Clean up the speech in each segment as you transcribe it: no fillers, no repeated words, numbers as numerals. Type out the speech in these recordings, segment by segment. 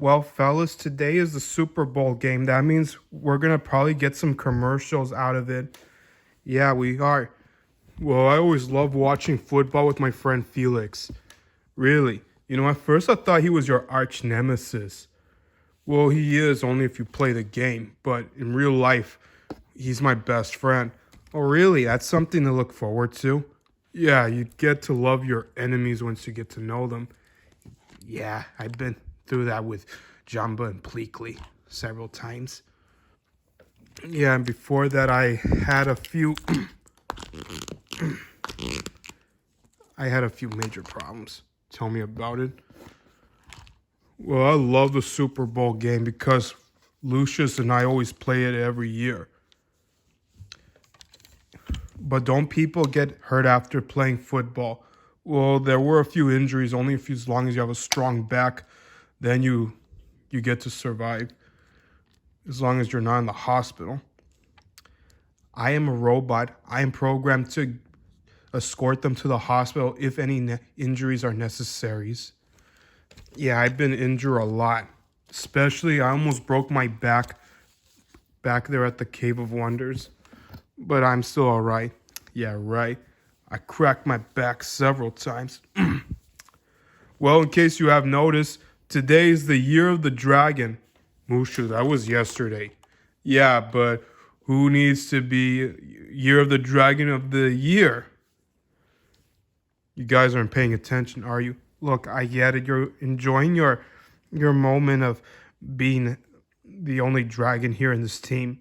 Well, fellas, today is the Super Bowl game. That means we're gonna probably get some commercials out of it. Yeah, we are. Well, I always love watching football with my friend Felix. Really. At first I thought he was your arch nemesis. Well, he is only if you play the game, but in real life, he's my best friend. Oh, really? That's something to look forward to. Yeah, you get to love your enemies once you get to know them. Yeah, I've been through that with Jamba and Pleakley several times. Yeah, and before that I had a few I had a few major problems. Tell me about it. Well, I love the Super Bowl game because Lucius and I always play it every year. But don't people get hurt after playing football? Well, there were a few injuries, only if as long as you have a strong back, then you get to survive. As long as you're not in the hospital. I am a robot. I am programmed to escort them to the hospital if any injuries are necessaries. Yeah, I've been injured a lot. Especially, I almost broke my back there at the Cave of Wonders. But I'm still all right. Yeah, right. I cracked my back several times. Well, in case you have noticed, today is the year of the dragon. Mushu, that was yesterday. Yeah, but who needs to be year of the dragon of the year? You guys aren't paying attention, are you? Look, I get it. You're enjoying your moment of being the only dragon here in this team.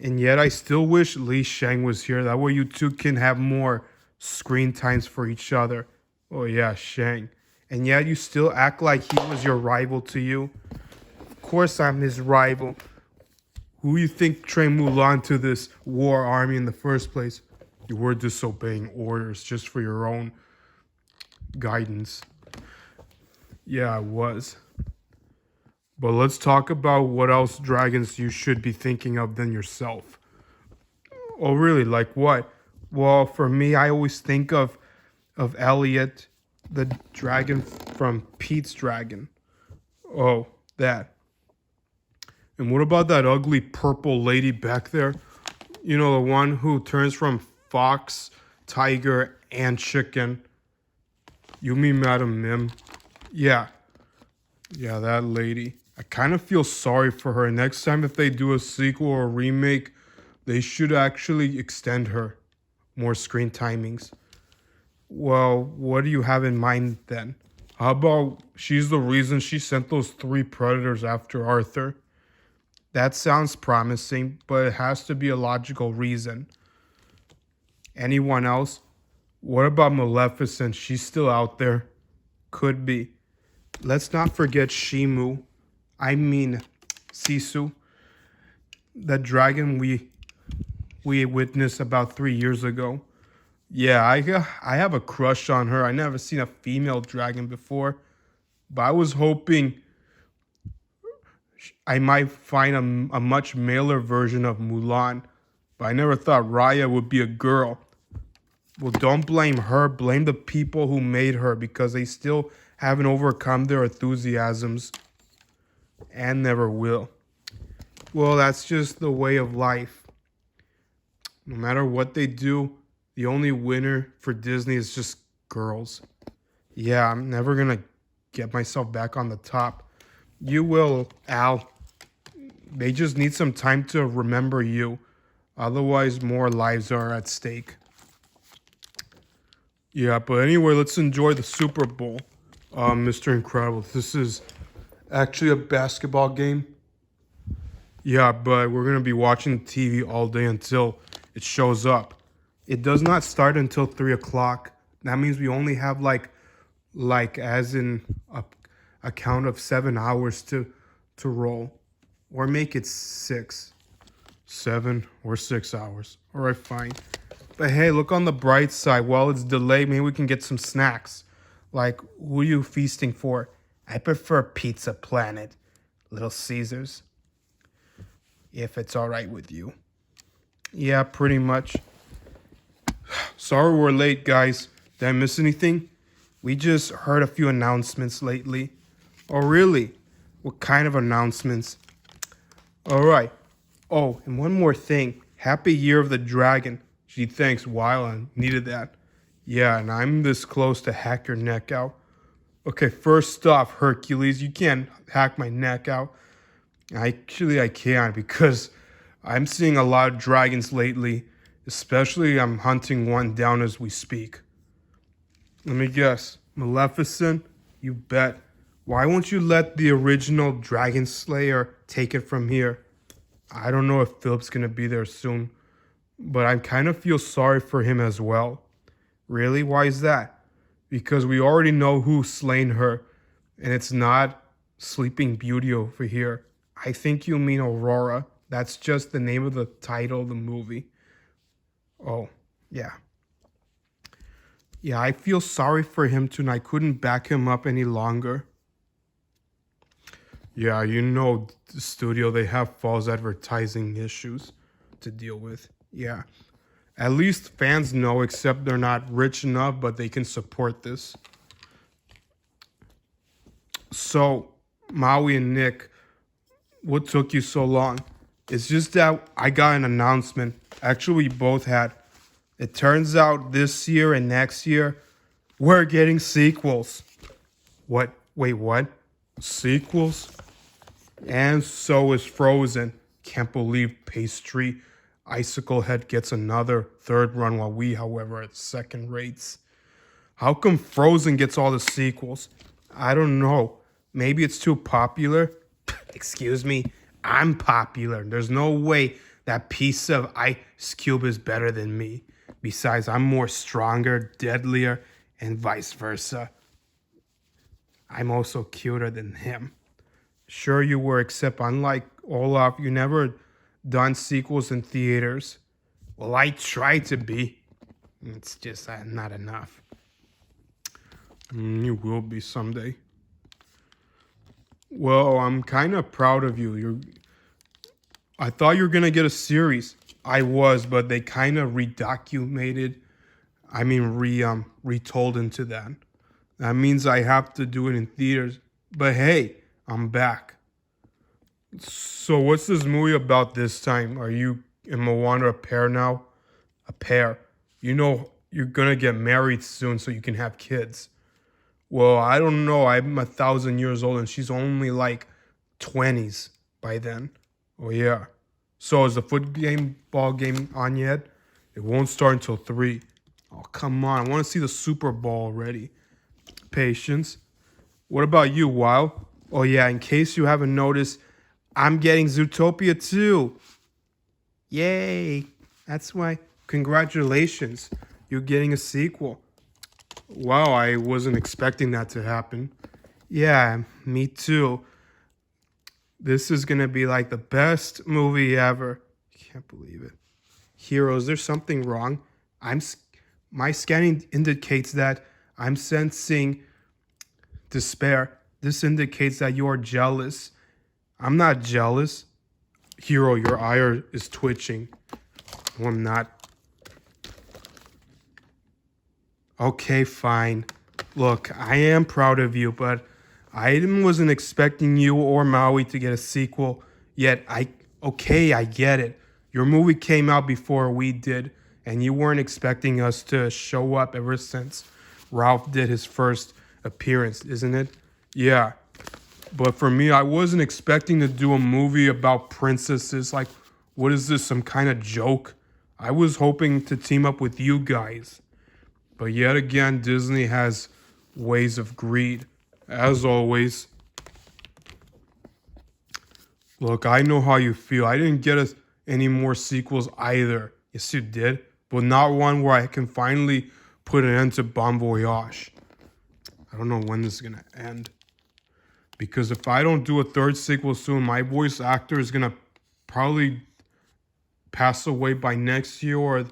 And yet I still wish Li Shang was here. That way you two can have more screen times for each other. Oh yeah, Shang. And yet you still act like he was your rival to you. Of course I'm his rival. Who you think trained Mulan to this war army in the first place? You were disobeying orders just for your own guidance. Yeah, I was. But let's talk about what else dragons you should be thinking of than yourself. Oh, really? Like what? Well, for me, I always think of Elliot, the dragon from Pete's Dragon. Oh, that. And what about that ugly purple lady back there? The one who turns from fox, tiger, and chicken. You mean Madam Mim? Yeah. Yeah, that lady. I kind of feel sorry for her. Next time if they do a sequel or a remake, they should actually extend her. More screen timings. Well, what do you have in mind then? How about she's the reason she sent those 3 predators after Arthur? That sounds promising, but it has to be a logical reason. Anyone else? What about Maleficent? She's still out there. Could be. Let's not forget Shimu. I mean, Sisu. The dragon we witnessed about 3 years ago. Yeah, I have a crush on her. I never seen a female dragon before. But I was hoping I might find a much maler version of Mulan. But I never thought Raya would be a girl. Well, don't blame her. Blame the people who made her because they still haven't overcome their enthusiasms and never will. Well, that's just the way of life. No matter what they do, the only winner for Disney is just girls. Yeah, I'm never going to get myself back on the top. You will, Al. They just need some time to remember you. Otherwise, more lives are at stake. Yeah, but anyway, let's enjoy the Super Bowl. Mr. Incredible, this is actually a basketball game. Yeah, but we're going to be watching TV all day until it shows up. It does not start until 3 o'clock. That means we only have like as in a count of 7 hours to roll. Or make it 6. 7 or 6 hours. All right, fine. But hey, look on the bright side. While it's delayed, maybe we can get some snacks. Like, who are you feasting for? I prefer Pizza Planet. Little Caesars. If it's all right with you. Yeah, pretty much. Sorry we're late, guys. Did I miss anything? We just heard a few announcements lately. Oh, really? What kind of announcements? All right. Oh, and one more thing. Happy Year of the Dragon. Gee, thanks, Weil. I needed that. Yeah, and I'm this close to hack your neck out. Okay, first off, Hercules, you can't hack my neck out. Actually, I can because I'm seeing a lot of dragons lately. Especially, I'm hunting one down as we speak. Let me guess. Maleficent? You bet. Why won't you let the original Dragon Slayer take it from here? I don't know if Philip's gonna be there soon, but I kind of feel sorry for him as well. Really? Why is that? Because we already know who slain her, and it's not Sleeping Beauty over here. I think you mean Aurora. That's just the name of the title of the movie. Oh, yeah. Yeah, I feel sorry for him too, and I couldn't back him up any longer. Yeah, you know, the studio, they have false advertising issues to deal with. Yeah. At least fans know, except they're not rich enough, but they can support this. So, Maui and Nick, what took you so long? It's just that I got an announcement. Actually, we both had. It turns out this year and next year, we're getting sequels. What? Wait, what? Sequels? And so is Frozen. Can't believe Pastry Icicle Head gets another third run while we, however, are second rates. How come Frozen gets all the sequels? I don't know. Maybe it's too popular? Excuse me, I'm popular. There's no way that piece of ice cube is better than me. Besides, I'm more stronger, deadlier, and vice versa. I'm also cuter than him. Sure you were, except unlike Olaf, you never done sequels in theaters. Well, I tried to be. It's just not enough. You will be someday. Well, I'm kind of proud of you. I thought you were gonna get a series. I was, but they kind of retold into that. That means I have to do it in theaters. But hey, I'm back. So what's this movie about this time? Are you and Moana a pair now? A pair. You know you're gonna get married soon so you can have kids. Well, I don't know. I'm 1,000 years old and she's only like 20s by then. Oh yeah. So is the football game on yet? It won't start until 3. Oh, come on. I want to see the Super Bowl already. Patience. What about you, Weil? Oh yeah, in case you haven't noticed, I'm getting Zootopia too. Yay. That's why. Congratulations. You're getting a sequel. Wow, I wasn't expecting that to happen. Yeah, me too. This is going to be like the best movie ever. Can't believe it. Hiro, is there something wrong? My scanning indicates that I'm sensing despair. This indicates that you are jealous. I'm not jealous. Hiro, your eye is twitching. No, I'm not. Okay, fine. Look, I am proud of you, but I wasn't expecting you or Maui to get a sequel. Yet, I get it. Your movie came out before we did, and you weren't expecting us to show up ever since Ralph did his first appearance, isn't it? Yeah. But for me, I wasn't expecting to do a movie about princesses. Like, what is this, some kind of joke? I was hoping to team up with you guys. But yet again, Disney has ways of greed, as always. Look, I know how you feel. I didn't get any more sequels either. Yes, you did. But not one where I can finally put an end to Bon Voyage. I don't know when this is going to end. Because if I don't do a third sequel soon, my voice actor is going to probably pass away by next year or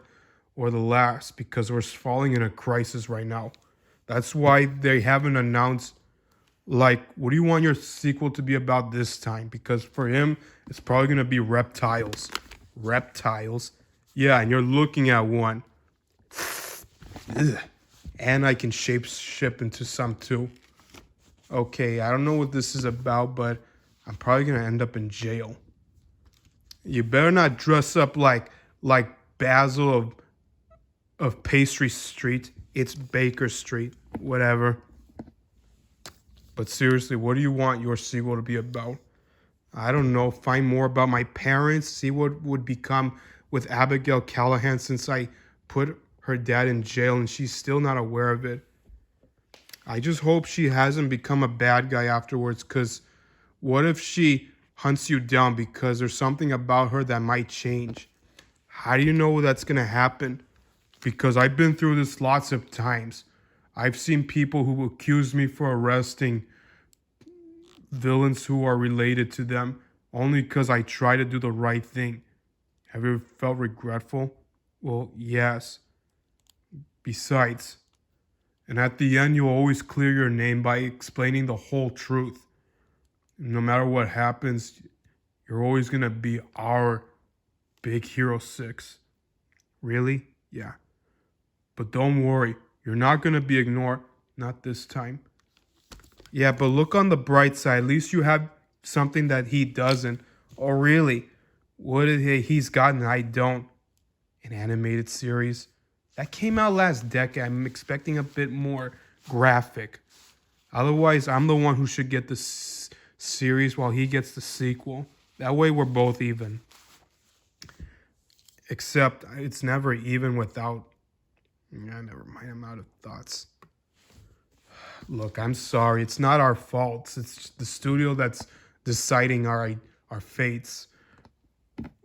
the last, because we're falling in a crisis right now. That's why they haven't announced, like, what do you want your sequel to be about this time? Because for him, it's probably going to be reptiles. Reptiles? Yeah, and you're looking at one. Ugh. And I can shape-shift into some too. Okay, I don't know what this is about, but I'm probably gonna end up in jail. You better not dress up like Basil of Pastry Street. It's Baker Street. Whatever. But seriously, what do you want your sequel to be about? I don't know. Find more about my parents. See what would become with Abigail Callahan since I put her dad in jail and she's still not aware of it. I just hope she hasn't become a bad guy afterwards, because what if she hunts you down because there's something about her that might change? How do you know that's going to happen? Because I've been through this lots of times. I've seen people who accuse me for arresting villains who are related to them only because I try to do the right thing. Have you ever felt regretful? Well, yes. Besides, and at the end, you'll always clear your name by explaining the whole truth. No matter what happens, you're always going to be our big Hero 6. Really? Yeah. But don't worry, you're not going to be ignored. Not this time. Yeah, but look on the bright side. At least you have something that he doesn't. Oh, really? What he's gotten I don't? An animated series? That came out last decade. I'm expecting a bit more graphic. Otherwise, I'm the one who should get the series while he gets the sequel. That way we're both even. Except it's never even without... Yeah, never mind. I'm out of thoughts. Look, I'm sorry. It's not our fault. It's the studio that's deciding our fates.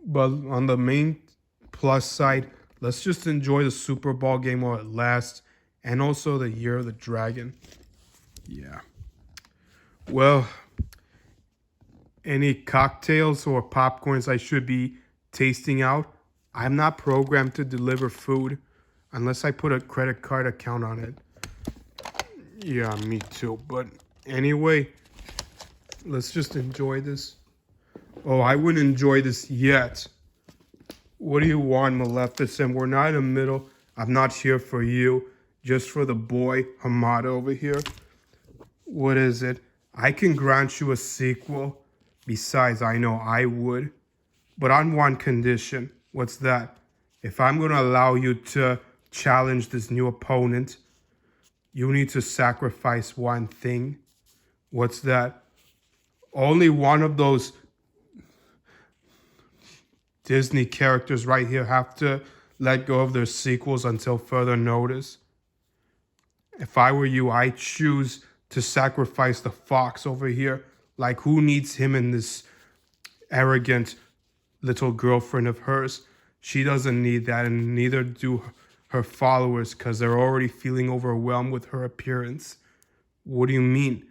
But on the main plus side, let's just enjoy the Super Bowl game while it lasts, and also the Year of the Dragon. Yeah. Well, any cocktails or popcorns I should be tasting out? I'm not programmed to deliver food unless I put a credit card account on it. Yeah, me too. But anyway, let's just enjoy this. Oh, I wouldn't enjoy this yet. What do you want, Maleficent? We're not in the middle. I'm not here for you. Just for the boy, Hamada over here. What is it? I can grant you a sequel. Besides, I know I would. But on one condition. What's that? If I'm going to allow you to challenge this new opponent, you need to sacrifice one thing. What's that? Only one of those Disney characters right here have to let go of their sequels until further notice. If I were you, I'd choose to sacrifice the fox over here. Like, who needs him and this arrogant little girlfriend of hers? She doesn't need that, and neither do her followers, because they're already feeling overwhelmed with her appearance. What do you mean?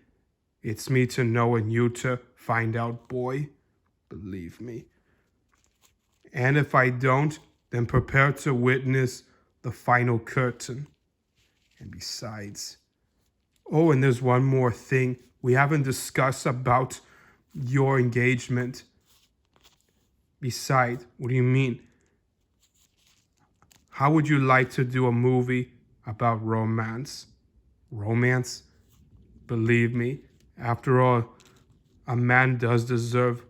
It's me to know and you to find out, boy. Believe me. And if I don't, then prepare to witness the final curtain. And besides... Oh, and there's one more thing. We haven't discussed about your engagement. Besides, what do you mean? How would you like to do a movie about romance? Romance? Believe me, after all, a man does deserve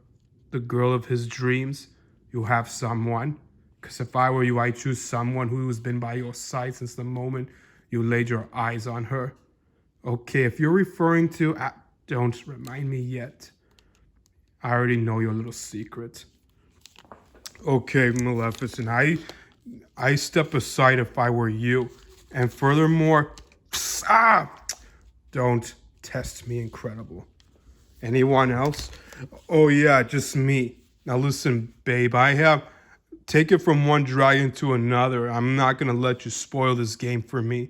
the girl of his dreams. You have someone. Because if I were you, I'd choose someone who has been by your side since the moment you laid your eyes on her. Okay, if you're referring to... don't remind me yet. I already know your little secret. Okay, Maleficent, I step aside if I were you. And furthermore... Don't test me, incredible. Anyone else? Oh yeah, just me. Now listen, babe, take it from one dragon to another. I'm not gonna let you spoil this game for me.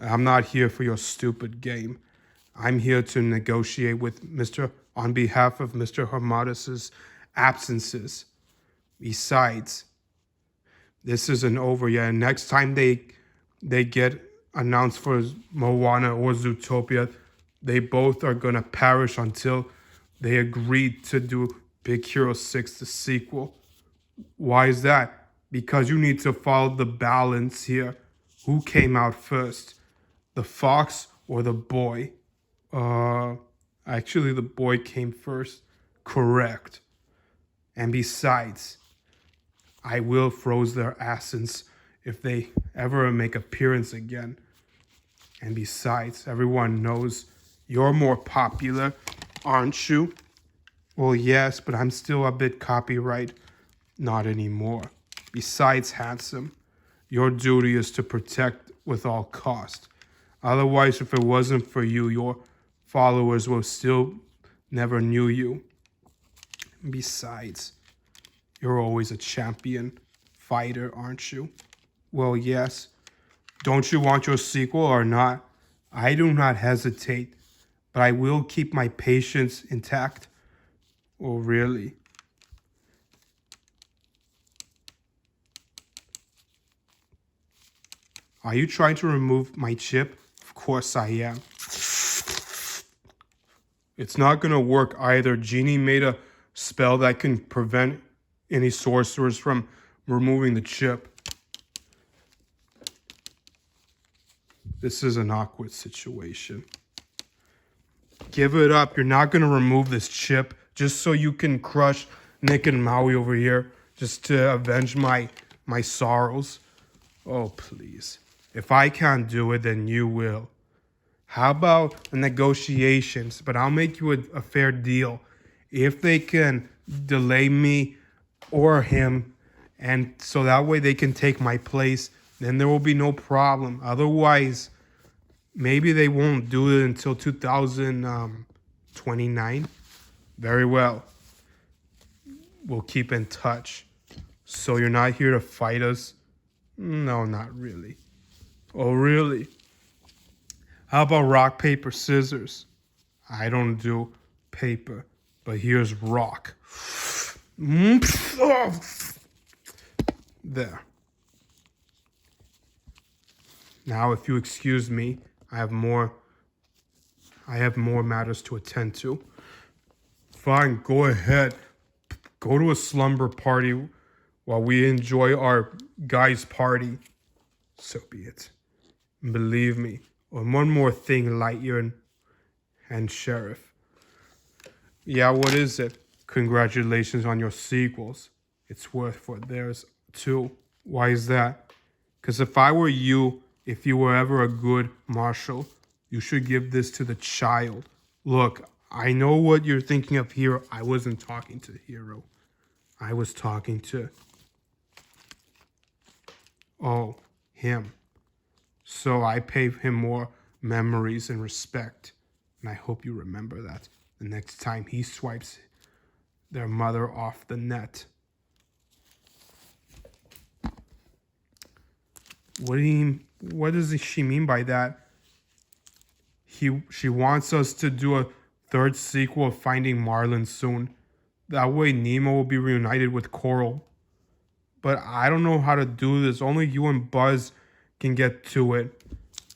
I'm not here for your stupid game. I'm here to negotiate with on behalf of Mr. Harmadas's absences. Besides, this isn't over yet. Next time they get announced for Moana or Zootopia, they both are gonna perish until they agree to do Big Hero 6, the sequel. Why is that? Because you need to follow the balance here. Who came out first? The fox or the boy? Uh, actually, the boy came first. Correct. And besides, I will froze their asses if they ever make appearance again. And besides, everyone knows you're more popular, aren't you? Well, yes, but I'm still a bit copyright. Not anymore. Besides, handsome, your duty is to protect with all cost. Otherwise, if it wasn't for you, your followers will still never knew you. Besides, you're always a champion fighter, aren't you? Well, yes. Don't you want your sequel or not? I do not hesitate, but I will keep my patience intact. Oh, really? Are you trying to remove my chip? Of course I am. It's not gonna work either. Genie made a spell that can prevent any sorcerers from removing the chip. This is an awkward situation. Give it up. You're not gonna remove this chip just so you can crush Nick and Maui over here, just to avenge my sorrows. Oh, please. If I can't do it, then you will. How about negotiations? But I'll make you a fair deal. If they can delay me or him, and so that way they can take my place, then there will be no problem. Otherwise, maybe they won't do it until 2029. Very well. We'll keep in touch. So you're not here to fight us? No, not really. Oh, really? How about rock, paper, scissors? I don't do paper, but here's rock. There. Now, if you excuse me, I have more matters to attend to. Fine, go ahead. Go to a slumber party while we enjoy our guy's party. So be it. Believe me. And one more thing, Lightyear and Sheriff. Yeah, what is it? Congratulations on your sequels. It's worth for theirs too. Why is that? Because if I were you, if you were ever a good marshal, you should give this to the child. Look, I know what you're thinking of Hiro. I wasn't talking to Hiro. I was talking to... Oh, him. So I pay him more memories and respect. And I hope you remember that the next time he swipes their mother off the net. What does she mean by that? She wants us to do a third sequel of Finding Marlin soon. That way Nemo will be reunited with Coral. But I don't know how to do this. Only you and Buzz can get to it.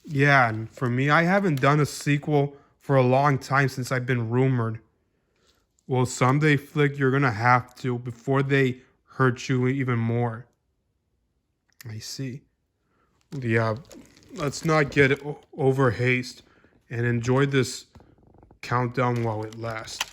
Yeah, and for me, I haven't done a sequel for a long time since I've been rumored. Well, someday, Flick, you're gonna have to before they hurt you even more. I see. Yeah, let's not get over haste and enjoy this countdown while it lasts.